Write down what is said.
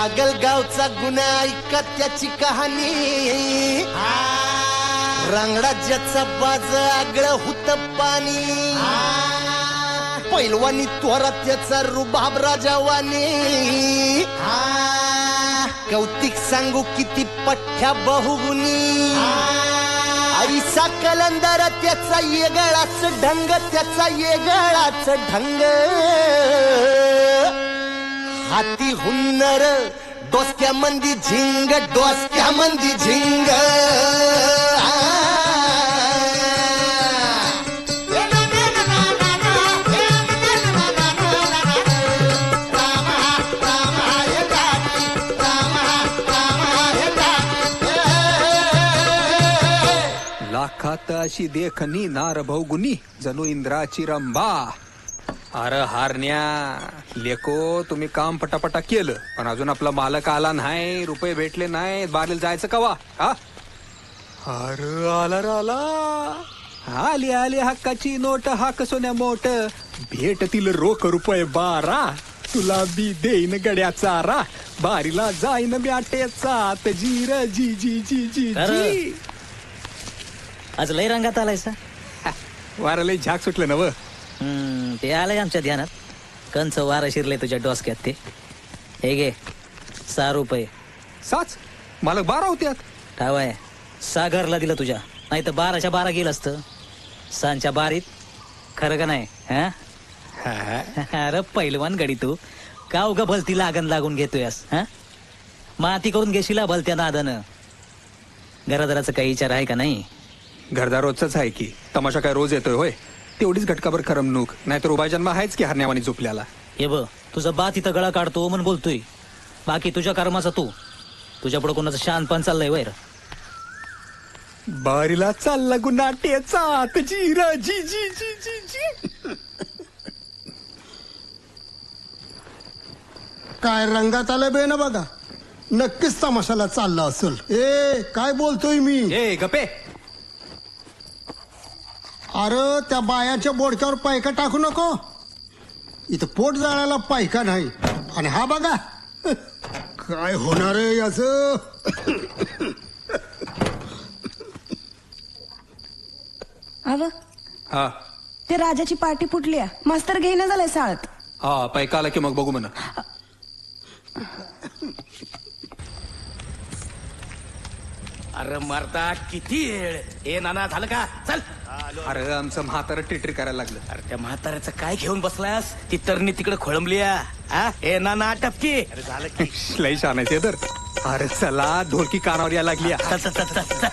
आगलगावचा गुन्हा ऐका त्याची कहाणी रांगडा ज्याचा बाज आगळं होत पाणी पैलवानी त्वरा त्याचा रुबाब राजावानी कौतिक सांगू किती पठ्ठ्या बहुगुणी आईसा कलंदर त्याचा येगळाच ढंग त्याचा येगळाच ढंग हाती हुन्नर डोसक्या मंदी झिंग डोसक्या मंदी झिंग लाखात अशी देखणी नार भौगुनी जणू इंद्राची रंभा. अरे हारण्या लेको तुम्ही काम पटापटा केलं पण अजून आपला मालक आला नाही, रुपये भेटले नाही, बारील जायचं कवा? अरे आला आली आली हक्काची नोट हाक सोन्या मोठ भेटतील रोख रुपये 12 तुला बी देईन गड्या चारा बारीला जाईन ब्याटेचा जीर जी जी जी जी जी. आज लय रंगात आलायसा. वारा लय झाक सुटलं ना व. ते आलंय आमच्या ध्यानात. कंच वारा शिरले तुझ्या डोसक्यात ते. हे घे 6 रुपये. 6? मालक 12 होत्यात. ठावाय सागरला दिलं तुझ्या, नाही तर 12च्या 12 गेलं असतं. सांच्या बारीत खरं का नाही? अरे पैलवान गडी तू का उगा भलती लागून घेतोयस? माती करून घेशील भलत्या नादानं. घरादाराचं काही विचार आहे का नाही? घरदार रोजच आहे की, तमाशा काय रोज येतोय होय? तेवढीच घटकाभर करमणूक, नाहीतर उभा जन्म आहेच की हरण्यावानी झोपल्याला. हे बघ तुझा बा तिथं गळा काढतो म्हणून बोलतोय, बाकी तुझ्या कर्माचा तू. तुझ्या पुढे कोणाचं शानपण चाललंय वैर? बारीला चालला गुन्हाट्याचा जीर जी जी जी जी जी. काय रंगात आलं बे ना बघा, नक्कीच तमाशाला चालला असेल. ए काय बोलतोय मी? ए गपे. अरे त्या बायाच्या बोडक्यावर पायका टाकू नको. इथं पोट जाळायला पायका नाही. आणि हा बघा काय होणार आहे याच. हा ते राजाची पार्टी फुटली आहे, मास्तर घेईना झालाय साळत. हा पैका आला की मग बघू म्हणा. अरे मरता किती वेळ. ए नाना झालं का? चल. अरे आमचं म्हातारं टिटरी करायला लागलं. अरे त्या म्हाताऱ्याचं काय घेऊन बसलास? ती तरणी तिकडे खोळंबली. ए नाना टपकी. अरे झालं की लई छान आहे तर. अरे चला ढोलकी कानावर यायला लागली. चल चल चल चल.